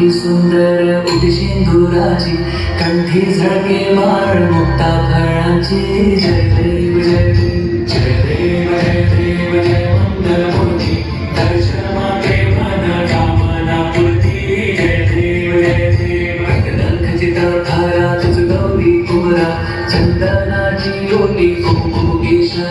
अंगी सुंदर उठी सिंधुराची, कंठी झळके माळ मुक्ता फळाची. जय देव जय देव जय देव जय देव जय मंगलमूर्ती, दर्शन मागे मन कामना पूर्ती. जय देव जय देव खचित थारा तुझ गौरी कुमरा, चंदनाची ओली कुंकुम केशा.